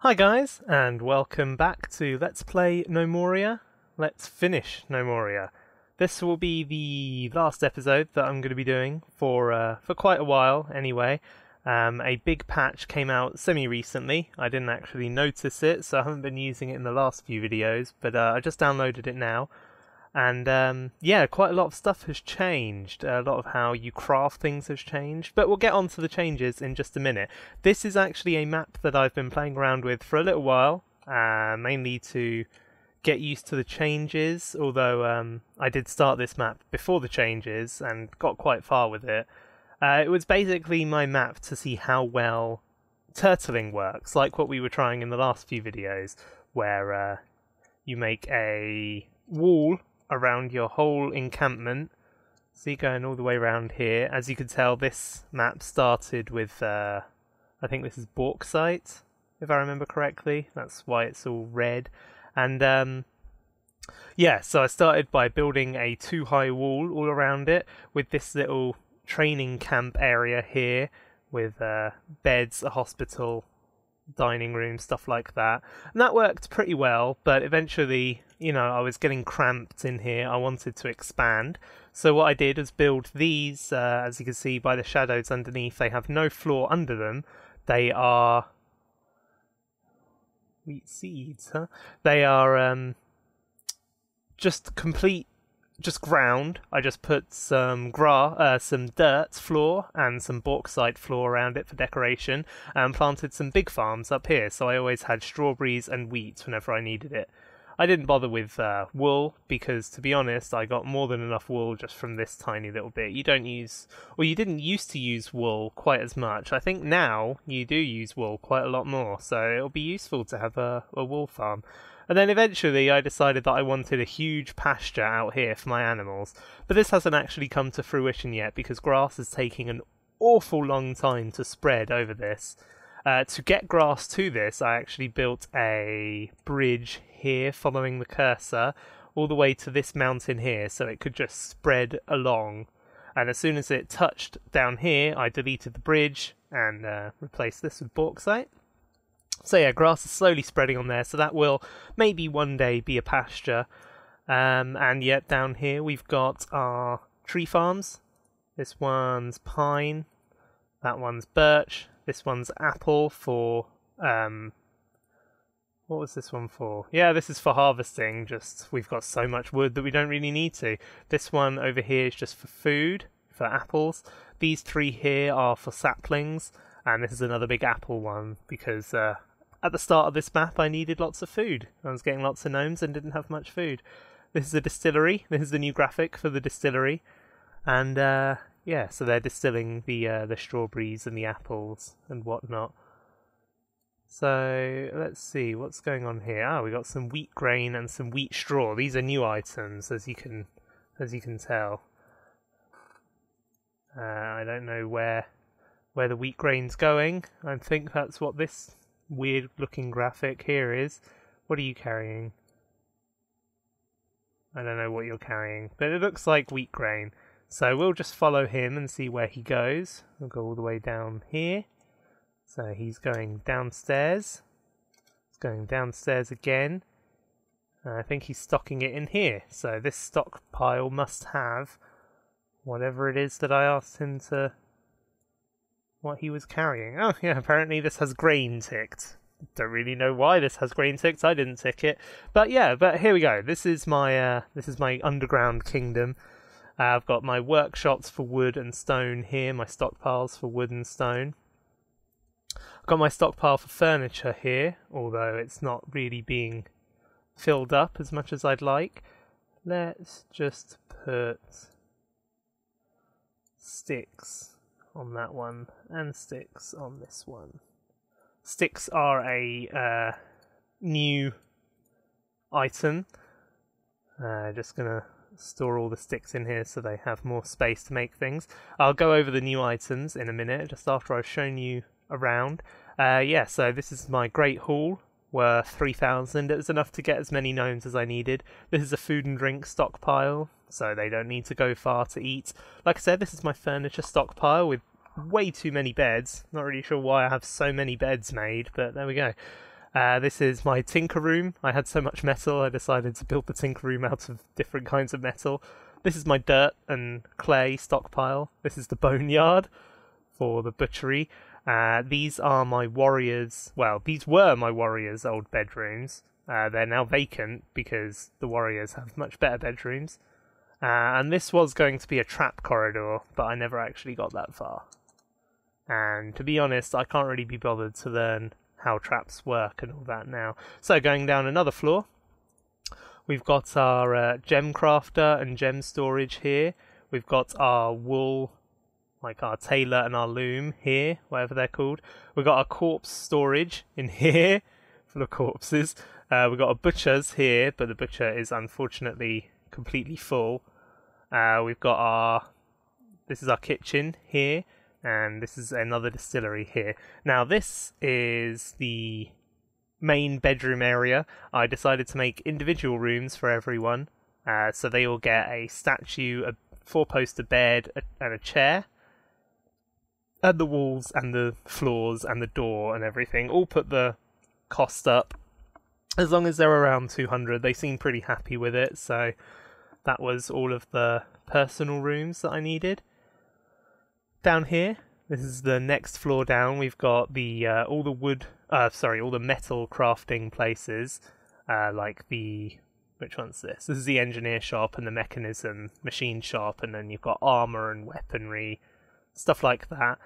Hi guys, and welcome back to Let's Play Gnomoria. Let's finish Gnomoria. This will be the last episode that I'm going to be doing for quite a while anyway. A big patch came out semi-recently. I didn't actually notice it, so I haven't been using it in the last few videos, but I just downloaded it now. And yeah, quite a lot of stuff has changed. A lot of how you craft things has changed, but we'll get on to the changes in just a minute. This is actually a map that I've been playing around with for a little while, mainly to get used to the changes, although I did start this map before the changes and got quite far with it. It was basically my map to see how well turtling works, like what we were trying in the last few videos, where you make a wall around your whole encampment. See, going all the way around here. As you can tell, this map started with, I think this is bauxite, if I remember correctly. That's why it's all red. And yeah, so I started by building a 2-high wall all around it with this little training camp area here with beds, a hospital, dining room, stuff like that. And that worked pretty well, but eventually, you know, I was getting cramped in here. I wanted to expand. So what I did was build these, as you can see by the shadows underneath, they have no floor under them. They are wheat seeds, huh? They are just ground. I just put some some dirt floor and some bauxite floor around it for decoration, and planted some big farms up here. So I always had strawberries and wheat whenever I needed it. I didn't bother with wool because, to be honest, I got more than enough wool just from this tiny little bit. You didn't used to use wool quite as much. I think now you do use wool quite a lot more, so it'll be useful to have a wool farm. And then eventually I decided that I wanted a huge pasture out here for my animals. But this hasn't actually come to fruition yet because grass is taking an awful long time to spread over this. To get grass to this, I actually built a bridge here following the cursor all the way to this mountain here, so it could just spread along. And as soon as it touched down here, I deleted the bridge and replaced this with bauxite. So yeah, grass is slowly spreading on there, so that will maybe one day be a pasture. And yet down here we've got our tree farms. This one's pine, that one's birch, this one's apple for, what was this one for? Yeah, this is for harvesting, just we've got so much wood that we don't really need to. This one over here is just for food, for apples. These 3 here are for saplings, and this is another big apple one because at the start of this map I needed lots of food. I was getting lots of gnomes and didn't have much food. This is a distillery. This is the new graphic for the distillery. And yeah, so they're distilling the strawberries and the apples and whatnot. So let's see what's going on here. Ah, we got some wheat grain and some wheat straw. These are new items, as you can tell. I don't know where the wheat grain's going. I think that's what this weird looking graphic here is. What are you carrying? I don't know what you're carrying, but it looks like wheat grain. So we'll just follow him and see where he goes. We'll go all the way down here. So he's going downstairs. He's going downstairs again. I think he's stocking it in here. So this stockpile must have whatever it is that I asked him to... what he was carrying. Oh yeah, apparently this has grain ticked. Don't really know why this has grain ticked. I didn't tick it. But yeah, but here we go. This is my underground kingdom. I've got my workshops for wood and stone here, my stockpiles for wood and stone. I've got my stockpile for furniture here, although it's not really being filled up as much as I'd like. Let's just put sticks on that one and sticks on this one. Sticks are a new item. Just gonna store all the sticks in here so they have more space to make things. I'll go over the new items in a minute, just after I've shown you around. Yeah, so this is my Great Hall, worth 3,000. It was enough to get as many gnomes as I needed. This is a food and drink stockpile, so they don't need to go far to eat. Like I said, this is my furniture stockpile with way too many beds. Not really sure why I have so many beds made, but there we go. This is my tinker room. I had so much metal, I decided to build the tinker room out of different kinds of metal. This is my dirt and clay stockpile. This is the boneyard for the butchery. These are my warriors. Well, these were my warriors' old bedrooms. They're now vacant because the warriors have much better bedrooms. And this was going to be a trap corridor, but I never actually got that far. And to be honest, I can't really be bothered to learn how traps work and all that now. So going down another floor, we've got our gem crafter and gem storage here. We've got our wool, like our tailor and our loom here, whatever they're called. We've got our corpse storage in here, full of corpses. We've got a butcher's here, but the butcher is unfortunately completely full. We've got this is our kitchen here, and this is another distillery here. Now this is the main bedroom area. I decided to make individual rooms for everyone, so they all get a statue, a 4-poster bed, and a chair. And the walls and the floors and the door and everything all put the cost up. As long as they're around 200, they seem pretty happy with it, so that was all of the personal rooms that I needed. Down here, this is the next floor down. We've got the all the metal crafting places, like which one's this? This is the engineer shop and the mechanism machine shop, and then you've got armor and weaponry, stuff like that.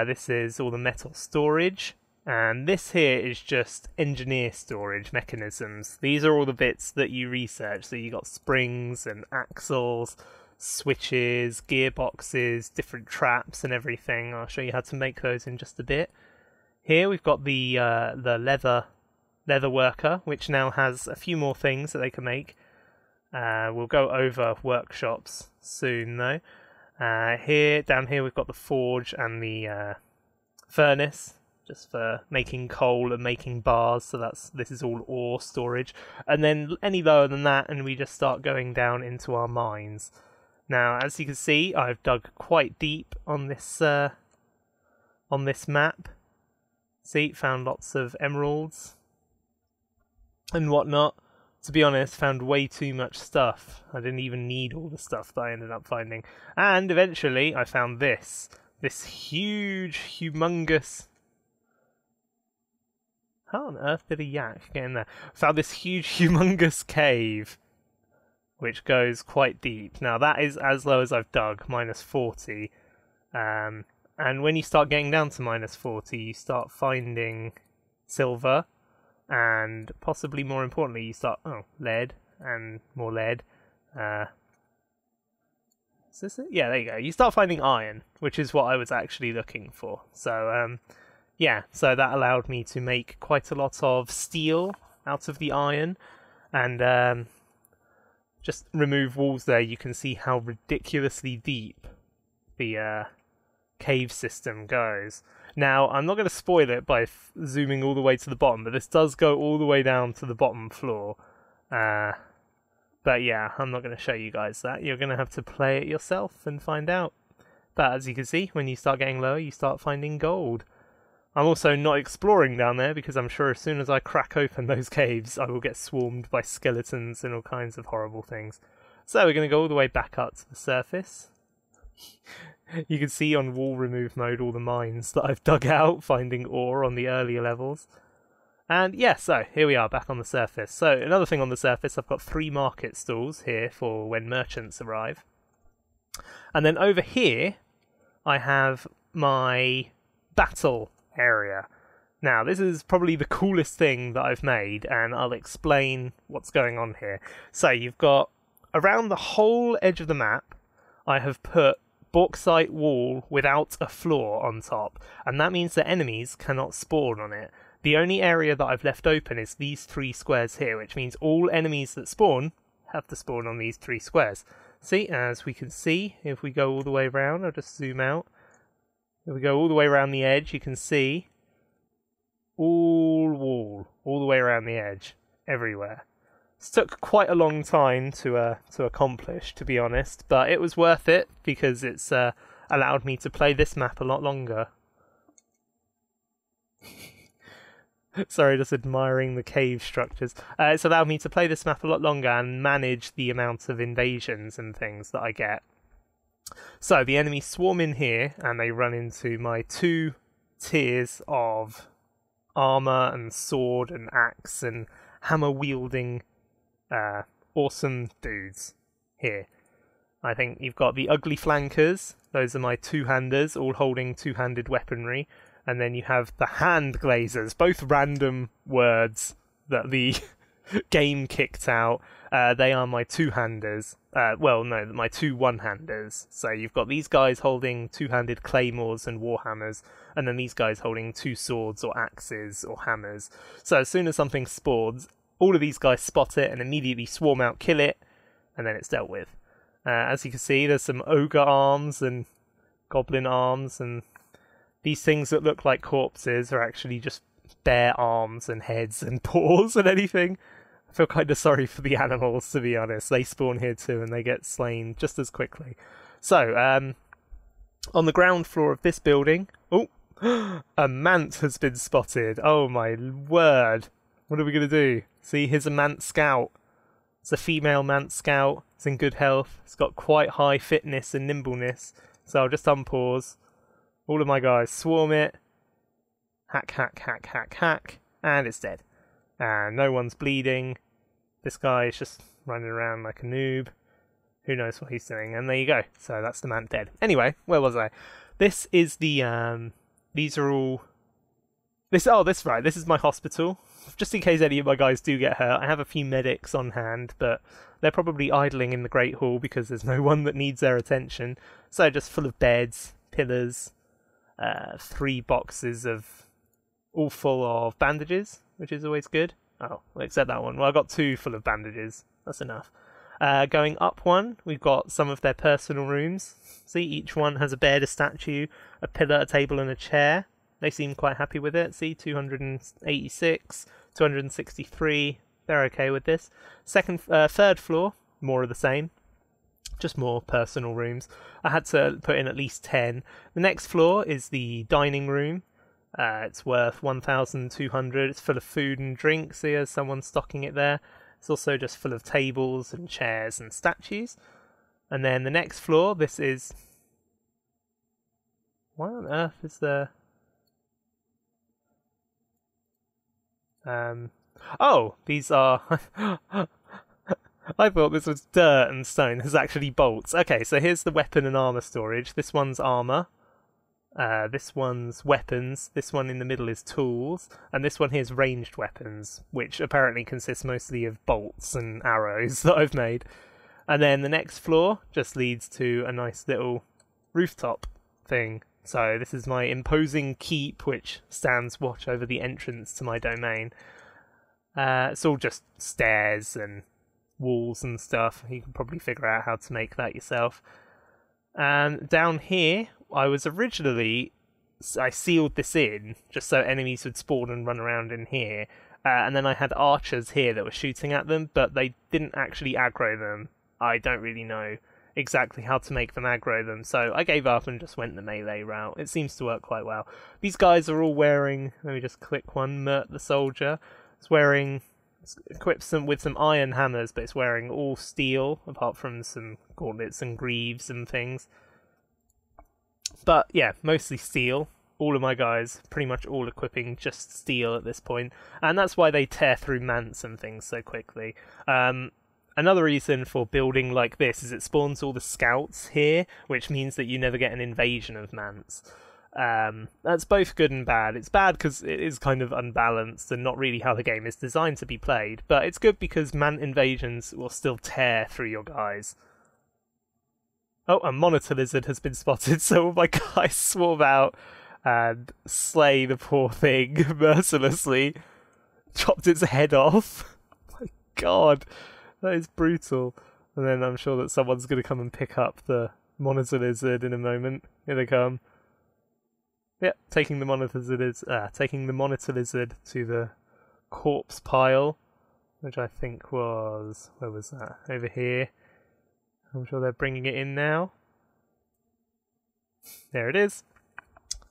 This is all the metal storage, and this here is just engineer storage mechanisms. These are all the bits that you research. So you got springs and axles, switches, gearboxes, different traps and everything. I'll show you how to make those in just a bit. Here we've got the leather worker, which now has a few more things that they can make. We'll go over workshops soon though. Down here we've got the forge and the furnace, just for making coal and making bars. So this is all ore storage. And then any lower than that, and we just start going down into our mines. Now, as you can see, I've dug quite deep on this map. See, found lots of emeralds and whatnot. To be honest, found way too much stuff. I didn't even need all the stuff that I ended up finding. And eventually I found this huge, humongous... How on earth did a yak get in there? Found this huge, humongous cave, which goes quite deep. Now that is as low as I've dug, -40. And when you start getting down to -40, you start finding silver. And possibly more importantly, you start lead and more lead. Is this it? Yeah, there you go. You start finding iron, which is what I was actually looking for. So yeah, so that allowed me to make quite a lot of steel out of the iron, and just remove walls there. You can see how ridiculously deep the cave system goes. Now, I'm not going to spoil it by zooming all the way to the bottom, but this does go all the way down to the bottom floor. But yeah, I'm not going to show you guys that. You're going to have to play it yourself and find out. But as you can see, when you start getting lower, you start finding gold. I'm also not exploring down there because I'm sure as soon as I crack open those caves, I will get swarmed by skeletons and all kinds of horrible things. So we're going to go all the way back up to the surface. You can see on wall remove mode all the mines that I've dug out, finding ore on the earlier levels. And yeah, so here we are back on the surface. So another thing on the surface, I've got 3 market stalls here for when merchants arrive. And then over here, I have my battle area. Now, this is probably the coolest thing that I've made, and I'll explain what's going on here. So you've got, around the whole edge of the map, I have put bauxite wall without a floor on top, and that means that enemies cannot spawn on it. The only area that I've left open is these 3 squares here, which means all enemies that spawn have to spawn on these 3 squares. See, as we can see, if we go all the way around, I'll just zoom out. If we go all the way around the edge, you can see all wall, all the way around the edge, everywhere. This took quite a long time to accomplish, to be honest, but it was worth it because it's allowed me to play this map a lot longer. Sorry, just admiring the cave structures. It's allowed me to play this map a lot longer and manage the amount of invasions and things that I get. So the enemies swarm in here and they run into my 2 tiers of armor and sword and axe and hammer wielding awesome dudes here. I think you've got the ugly flankers. Those are my 2-handers, all holding 2-handed weaponry. And then you have the hand glazers, both random words that the game kicked out. They are my 2-handers. Well, no, my 2 one-handers. So you've got these guys holding 2-handed claymores and warhammers, and then these guys holding 2 swords or axes or hammers. So as soon as something spawns, all of these guys spot it and immediately swarm out, kill it, and then it's dealt with. As you can see, there's some ogre arms and goblin arms, and these things that look like corpses are actually just bare arms and heads and paws and anything. I feel kind of sorry for the animals, to be honest. They spawn here too and they get slain just as quickly. So, on the ground floor of this building... Oh! A mant has been spotted. Oh my word. What are we going to do? See, here's a mant scout. It's a female mant scout. It's in good health. It's got quite high fitness and nimbleness. So I'll just unpause. All of my guys swarm it. Hack, hack, hack, hack, hack. And it's dead. And no one's bleeding. This guy is just running around like a noob. Who knows what he's doing. And there you go. So that's the man dead. Anyway, where was I? This is the... These are all... This right. This is my hospital. Just in case any of my guys do get hurt. I have a few medics on hand, but they're probably idling in the Great Hall because there's no one that needs their attention. So just full of beds, pillars, 3 boxes of... all full of bandages, which is always good. Oh, well, except that one. Well, I got 2 full of bandages. That's enough. Going up one, we've got some of their personal rooms. See, each one has a bed, a statue, a pillar, a table, and a chair. They seem quite happy with it. See, 286, 263. They're okay with this. Third floor, more of the same. Just more personal rooms. I had to put in at least 10. The next floor is the dining room. It's worth 1,200. It's full of food and drinks. See, there's someone stocking it there. It's also just full of tables and chairs and statues. And then the next floor, this is... What on earth is there? Oh, these are... I thought this was dirt and stone. This is actually bolts. Okay, so here's the weapon and armor storage. This one's armor. This one's weapons, this one in the middle is tools, and this one here is ranged weapons, which apparently consists mostly of bolts and arrows that I've made. And then the next floor just leads to a nice little rooftop thing. So this is my imposing keep, which stands watch over the entrance to my domain. It's all just stairs and walls and stuff. You can probably figure out how to make that yourself. And down here, I sealed this in just so enemies would spawn and run around in here, and then I had archers here that were shooting at them, but they didn't actually aggro them. I don't really know exactly how to make them aggro them, so I gave up and just went the melee route. It seems to work quite well. These guys are all wearing, let me just click one, Mert the soldier. It's equipped with some iron hammers, but it's wearing all steel, apart from some gauntlets and greaves and things. But yeah, mostly steel. All of my guys, pretty much all equipping just steel at this point. And that's why they tear through mants and things so quickly. Another reason for building like this is it spawns all the scouts here, which means that you never get an invasion of mants. That's both good and bad. It's bad because it is kind of unbalanced and not really how the game is designed to be played, but it's good because mant invasions will still tear through your guys. Oh, a monitor lizard has been spotted, so all my guys swarm out and slay the poor thing mercilessly. Chopped its head off. My god, that is brutal. And then I'm sure that someone's going to come and pick up the monitor lizard in a moment. Here they come. Yep, taking the monitor lizard to the corpse pile, which I think was... where was that? Over here. I'm sure they're bringing it in now. There it is.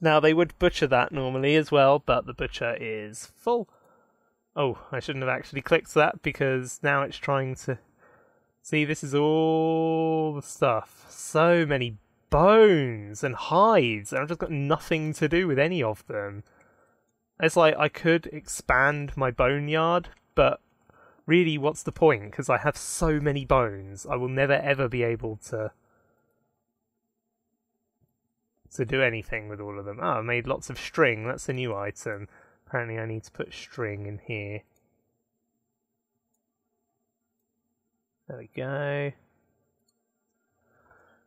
Now, they would butcher that normally as well, but the butcher is full. Oh, I shouldn't have actually clicked that, because now it's trying to... See, this is all the stuff. So many bones and hides, and I've just got nothing to do with any of them. It's like, I could expand my boneyard, but really, what's the point? Because I have so many bones, I will never ever be able to do anything with all of them. Oh, I made lots of string. That's a new item. Apparently I need to put string in here. There we go.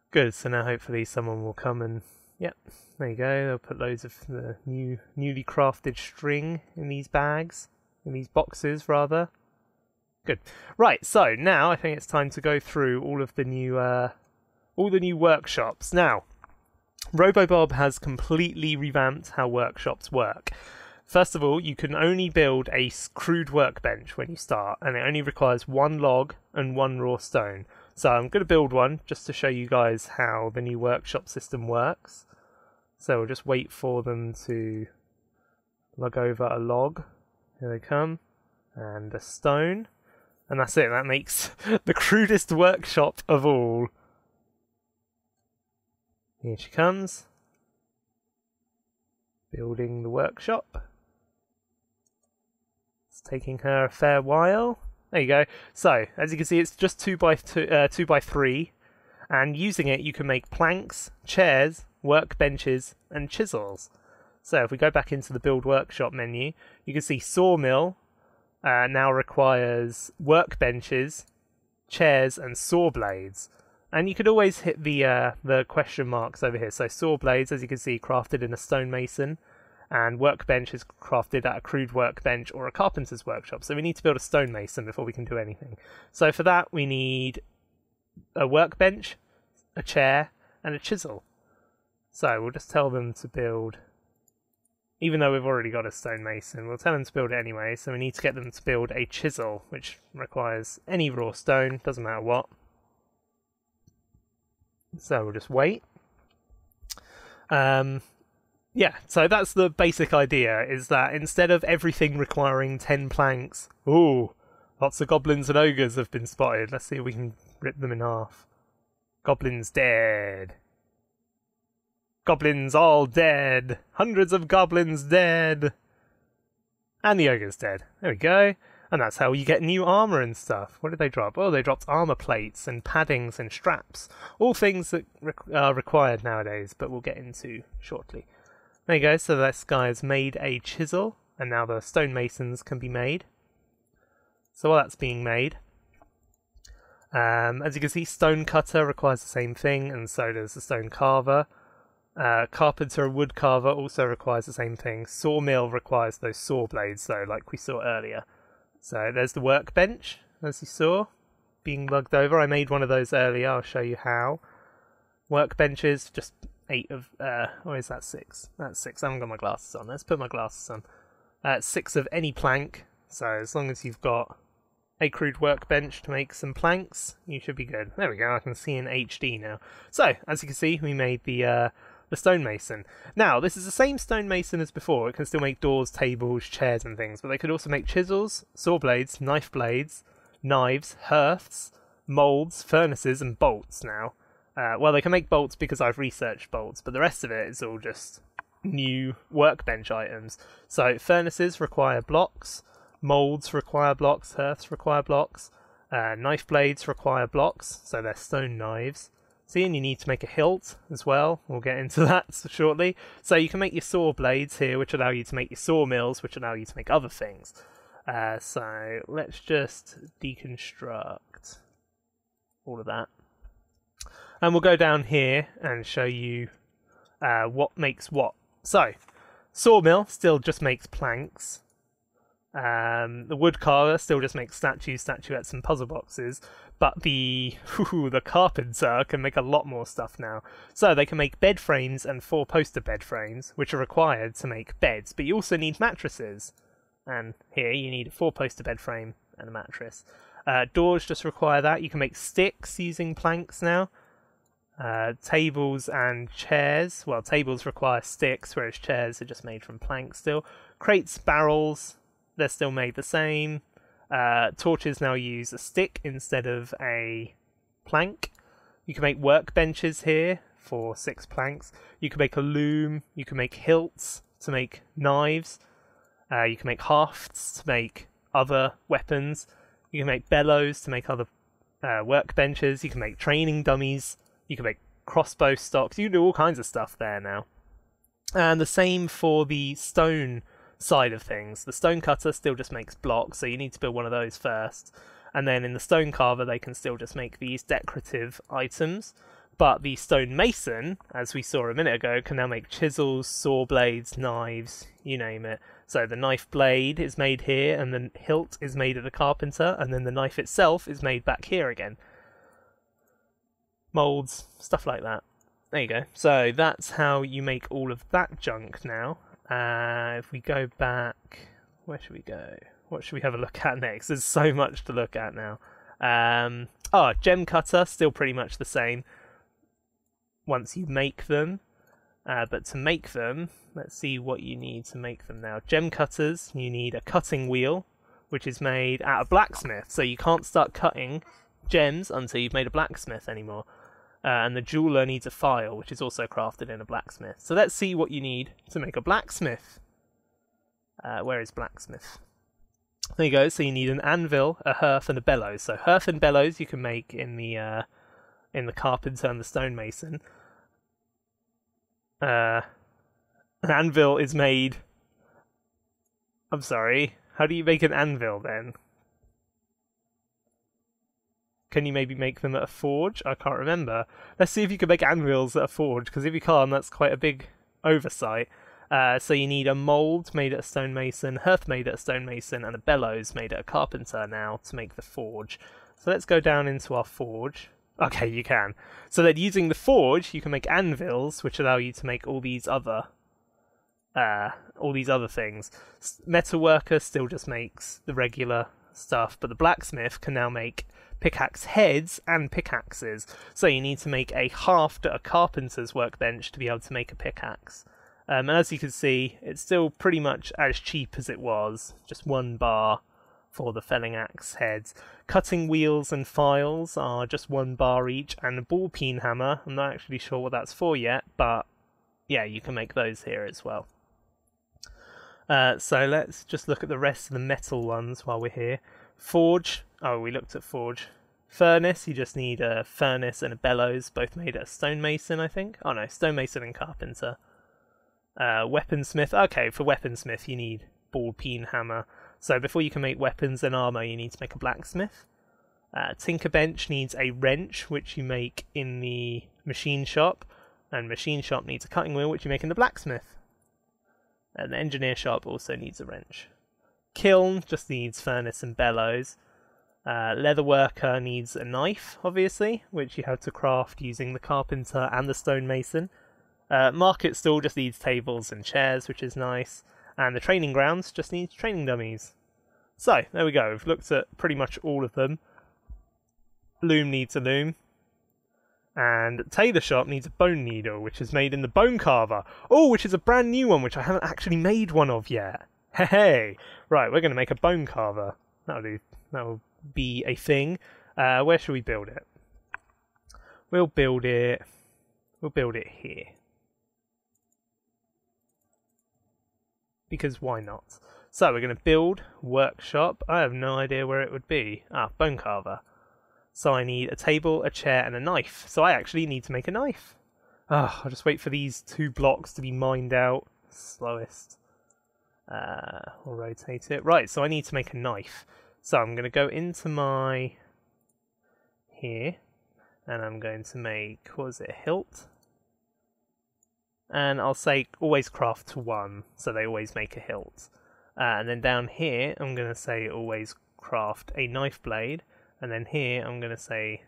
Good, so now hopefully someone will come and... Yep, there you go. They'll put loads of the newly crafted string in these bags. In these boxes, rather. Good. Right, so now I think it's time to go through all of the new workshops. Now, RoboBob has completely revamped how workshops work. First of all, you can only build a crude workbench when you start, and it only requires 1 log and 1 raw stone. So I'm going to build one just to show you guys how the new workshop system works. So we'll just wait for them to log over a log. Here they come. And a stone. And that's it. That makes the crudest workshop of all. Here she comes. Building the workshop. It's taking her a fair while. There you go. So, as you can see, it's just 2 by 3, and using it you can make planks, chairs, workbenches, and chisels. So if we go back into the build workshop menu, you can see sawmill now requires workbenches, chairs, and saw blades. And you could always hit the question marks over here. So saw blades, as you can see, crafted in a stonemason, and workbench is crafted at a crude workbench or a carpenter's workshop. So we need to build a stonemason before we can do anything. So for that we need a workbench, a chair, and a chisel. So we'll just tell them to build, even though we've already got a stonemason, we'll tell them to build it anyway. So we need to get them to build a chisel, which requires any raw stone, doesn't matter what. So we'll just wait. Yeah, so that's the basic idea, is that instead of everything requiring 10 planks... Ooh, lots of goblins and ogres have been spotted. Let's see if we can rip them in half. Goblins dead. Goblins all dead. Hundreds of goblins dead. And the ogre's dead. There we go. And that's how you get new armour and stuff. What did they drop? Oh, they dropped armour plates and paddings and straps. All things that are required nowadays, but we'll get into shortly. There you go, so this guy has made a chisel, and now the stonemasons can be made. So while that's being made, as you can see, stone cutter requires the same thing, and so does the stone carver. Carpenter and wood carver also requires the same thing. Sawmill requires those saw blades, though, like we saw earlier. So there's the workbench, as you saw, being lugged over. I made one of those earlier, I'll show you how. Workbenches, just 8 of, or is that 6? That's 6, I haven't got my glasses on. Let's put my glasses on. 6 of any plank, so as long as you've got a crude workbench to make some planks, you should be good. There we go, I can see in HD now. So, as you can see, we made the stonemason. Now, this is the same stonemason as before. It can still make doors, tables, chairs and things, but they could also make chisels, saw blades, knife blades, knives, hearths, moulds, furnaces and bolts now. Well, they can make bolts because I've researched bolts, but the rest of it is all just new workbench items. So furnaces require blocks, moulds require blocks, hearths require blocks, knife blades require blocks, so they're stone knives. See, and you need to make a hilt as well. We'll get into that shortly. So you can make your saw blades here, which allow you to make your sawmills, which allow you to make other things. So let's just deconstruct all of that. And we'll go down here and show you what makes what. So, sawmill still just makes planks. The wood carver still just makes statues, statuettes and puzzle boxes. But the carpenter can make a lot more stuff now. So they can make bed frames and 4-poster bed frames, which are required to make beds. But you also need mattresses. And here you need a 4-poster bed frame and a mattress. Doors just require that. You can make sticks using planks now. Tables and chairs. Well, tables require sticks, whereas chairs are just made from planks still. Crates, barrels, they're still made the same. Torches now use a stick instead of a plank. You can make workbenches here for 6 planks. You can make a loom. You can make hilts to make knives. You can make hafts to make other weapons. You can make bellows to make other workbenches. You can make training dummies. You can make crossbow stocks. You can do all kinds of stuff there now. And the same for the stone side of things. The stone cutter still just makes blocks, so you need to build one of those first. And then in the stone carver, they can still just make these decorative items. But the stone mason, as we saw a minute ago, can now make chisels, saw blades, knives, you name it. So the knife blade is made here, and the hilt is made at a carpenter, and then the knife itself is made back here again. Molds, stuff like that. There you go. So that's how you make all of that junk now. If we go back, where should we go? What should we have a look at next? There's so much to look at now. Gem cutter, still pretty much the same once you make them. But to make them, let's see what you need to make them now. Gem cutters, you need a cutting wheel, which is made at a blacksmith. So you can't start cutting gems until you've made a blacksmith anymore. And the jeweler needs a file, which is also crafted in a blacksmith. So let's see what you need to make a blacksmith. Where is blacksmith? There you go. So you need an anvil, a hearth, and a bellows. So hearth and bellows you can make in the carpenter and the stonemason. An anvil is made... I'm sorry. How do you make an anvil then? Can you maybe make them at a forge? I can't remember. Let's see if you can make anvils at a forge, because if you can't, that's quite a big oversight. So you need a mould made at a stonemason, hearth made at a stonemason, and a bellows made at a carpenter now to make the forge. So let's go down into our forge. Okay, you can. So then using the forge, you can make anvils, which allow you to make all these other things. Metalworker still just makes the regular stuff, but the blacksmith can now make pickaxe heads and pickaxes. So you need to make a haft at a carpenter's workbench to be able to make a pickaxe. And as you can see, it's still pretty much as cheap as it was, just 1 bar for the felling axe heads. Cutting wheels and files are just 1 bar each, and a ball peen hammer, I'm not actually sure what that's for yet, but yeah, you can make those here as well. So let's just look at the rest of the metal ones while we're here. Forge, oh, we looked at forge. Furnace, you just need a furnace and a bellows, both made at a stonemason, I think. Oh no, stonemason and carpenter. Weaponsmith, okay, for weaponsmith you need ball peen hammer. So before you can make weapons and armour, you need to make a blacksmith. Tinkerbench needs a wrench, which you make in the machine shop. And machine shop needs a cutting wheel, which you make in the blacksmith. And the engineer shop also needs a wrench. Kiln just needs furnace and bellows. Leatherworker needs a knife, obviously, which you have to craft using the carpenter and the stonemason. Market stall just needs tables and chairs, which is nice. And the training grounds just needs training dummies. So, there we go. We've looked at pretty much all of them. Loom needs a loom. And tailor shop needs a bone needle, which is made in the bone carver. Oh, which is a brand new one, which I haven't actually made one of yet. Hey! Right, we're going to make a bone carver. That'll be a thing. Where should we build it? We'll build it here. Because why not? So we're going to build workshop. I have no idea where it would be. Bone carver. So I need a table, a chair, and a knife. So I actually need to make a knife. I'll just wait for these 2 blocks to be mined out. Slowest. We'll rotate it. Right, so I need to make a knife. So I'm going to go into my... here. And I'm going to make... what was it? A hilt? And I'll say always craft to 1. So they always make a hilt. And then down here, I'm going to say always craft a knife blade. And then here, I'm going to say...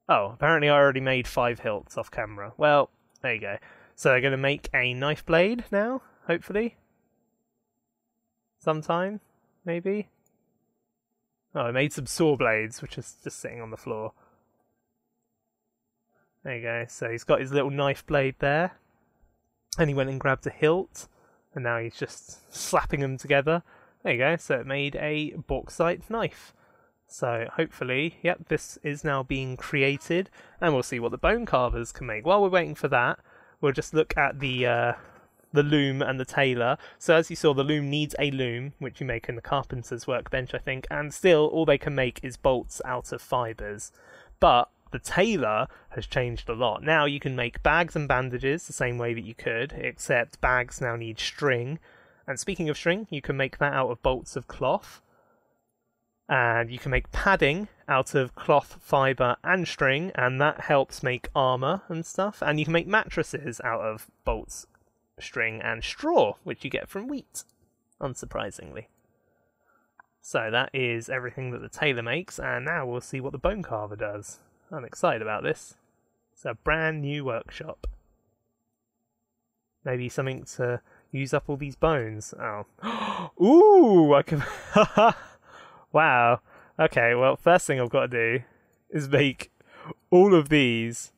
oh, apparently I already made 5 hilts off camera. Well, there you go. So they're going to make a knife blade now, hopefully. Sometime, maybe. Oh, I made some saw blades, which is just sitting on the floor. There you go. So he's got his little knife blade there. And he went and grabbed a hilt. And now he's just slapping them together. There you go. So it made a bauxite knife. So hopefully, yep, this is now being created. And we'll see what the bone carvers can make. While we're waiting for that, we'll just look at the loom and the tailor. So as you saw, the loom needs a loom, which you make in the carpenter's workbench, I think. And still, all they can make is bolts out of fibres. But the tailor has changed a lot. Now you can make bags and bandages the same way that you could, except bags now need string. And speaking of string, you can make that out of bolts of cloth. And you can make padding out of cloth, fibre and string, and that helps make armour and stuff. And you can make mattresses out of bolts, string and straw, which you get from wheat, unsurprisingly. So that is everything that the tailor makes, and now we'll see what the bone carver does. I'm excited about this. It's a brand new workshop. Maybe something to use up all these bones. Oh. Ooh, I can... Wow. Okay, well, first thing I've got to do is make all of these.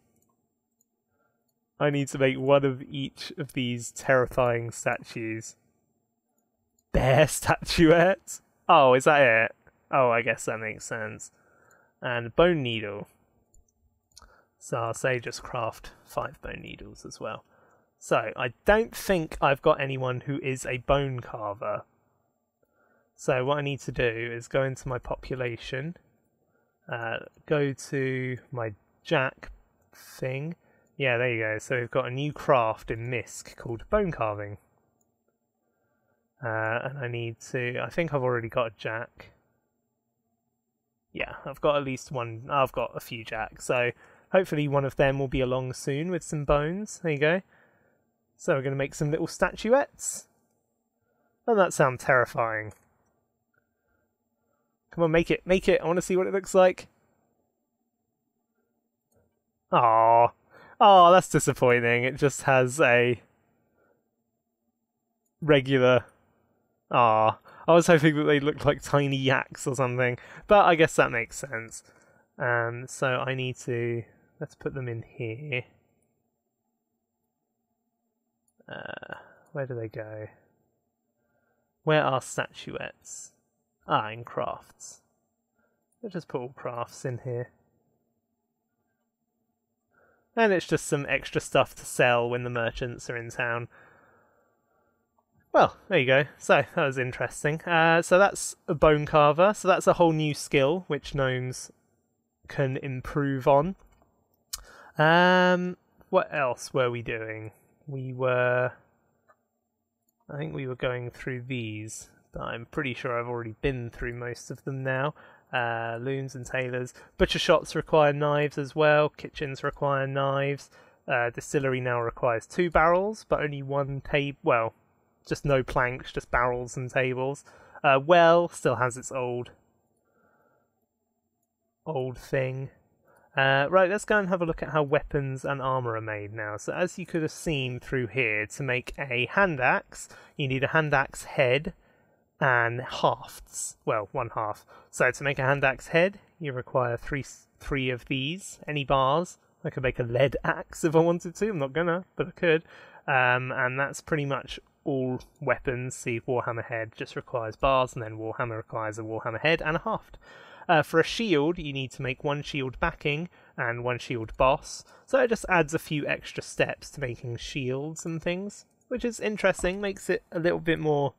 I need to make one of each of these terrifying statues. Bear statuette? Oh, is that it? Oh, I guess that makes sense. And bone needle. So I'll say just craft 5 bone needles as well. So I don't think I've got anyone who is a bone carver. So what I need to do is go into my population, go to my Jack thing. Yeah, there you go. So we've got a new craft in MISC called bone carving. And I need to... I think I've already got a Jack. Yeah, I've got at least one... I've got a few Jacks, so hopefully one of them will be along soon with some bones. There you go. So we're going to make some little statuettes. Doesn't that sound terrifying? Come on, make it, make it. I want to see what it looks like. Aww. Oh, that's disappointing. It just has a regular... Aww. I was hoping that they looked like tiny yaks or something. But I guess that makes sense. So I need to... Let's put them in here. Where do they go? Where are statuettes? Ah, in crafts. Let's just put all crafts in here. And it's just some extra stuff to sell when the merchants are in town. Well, there you go. So, that was interesting. So that's a bone carver. So that's a whole new skill, which gnomes can improve on. What else were we doing? I think we were going through these, but I'm pretty sure I've already been through most of them now. Looms and tailors. Butcher shops require knives as well. Kitchens require knives. Distillery now requires 2 barrels, but only 1 table. Well, just no planks, just barrels and tables. Well still has its old thing. Right, let's go and have a look at how weapons and armour are made now. So as you could have seen through here, to make a hand axe, you need a hand axe head and hafts. Well, 1 half. So to make a hand axe head, you require three of these. Any bars. I could make a lead axe if I wanted to. I'm not gonna, but I could. And that's pretty much all weapons. See, Warhammer head just requires bars, and then Warhammer requires a Warhammer head and a haft. For a shield, you need to make 1 shield backing and 1 shield boss. So it just adds a few extra steps to making shields and things, which is interesting. Makes it a little bit more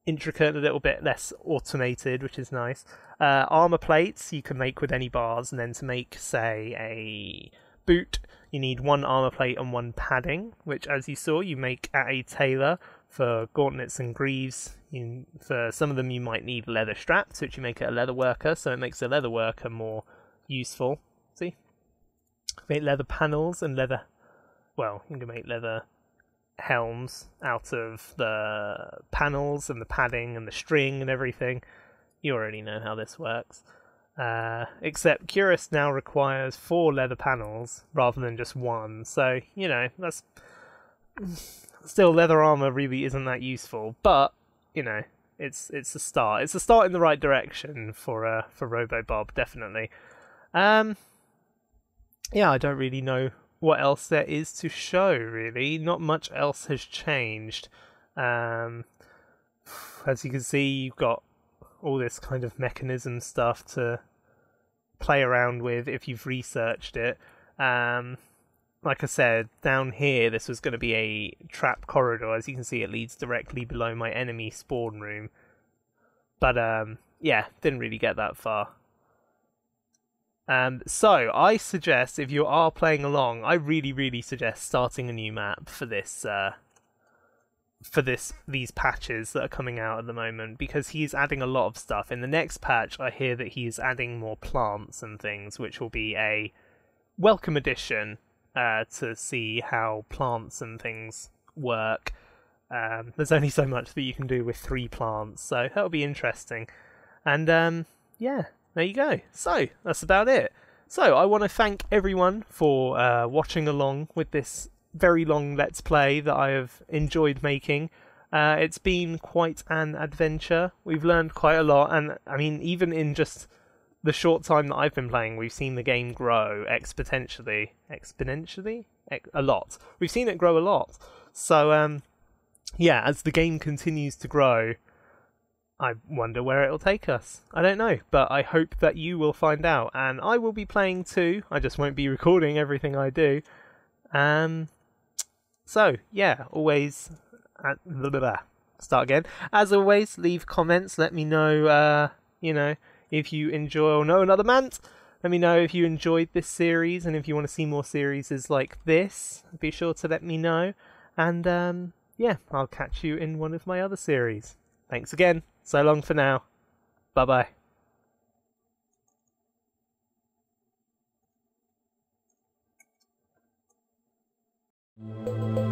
intricate, a little bit less automated, which is nice. Armor plates you can make with any bars, and then to make, say, a boot, you need 1 armor plate and 1 padding, which, as you saw, you make at a tailor. For gauntlets and greaves, for some of them you might need leather straps, which you make at a leather worker, so it makes a leather worker more useful. See? Make leather panels and leather... Well, you can make leather helms out of the panels and the padding and the string and everything. You already know how this works. Except Cuirass now requires 4 leather panels rather than just 1, so, you know, that's... Still, leather armor really isn't that useful, but you know, it's a start. It's a start in the right direction for RoboBob, definitely. yeah, I don't really know what else there is to show, really. Not much else has changed. As you can see, you've got all this kind of mechanism stuff to play around with if you've researched it. Like I said, down here, this was going to be a trap corridor. As you can see, it leads directly below my enemy spawn room. But, yeah, didn't really get that far. So, I suggest, if you are playing along, I really suggest starting a new map for this, these patches that are coming out at the moment, because he's adding a lot of stuff. In the next patch, I hear that he's adding more plants and things, which will be a welcome addition to see how plants and things work. There's only so much that you can do with 3 plants, so that'll be interesting. And yeah, there you go. So that's about it. So I want to thank everyone for watching along with this very long Let's Play that I have enjoyed making. It's been quite an adventure. We've learned quite a lot, and I mean, even in just the short time that I've been playing, we've seen the game grow exponentially, a lot. We've seen it grow a lot. So yeah, as the game continues to grow, I wonder where it'll take us. I don't know, but I hope that you will find out, and I will be playing too. I just won't be recording everything I do. So yeah, always start again. As always, leave comments. Let me know, you know, if you enjoy. Oh no, another mant. Let me know if you enjoyed this series, and if you want to see more series like this, be sure to let me know. And yeah, I'll catch you in one of my other series. Thanks again. So long for now. Bye bye.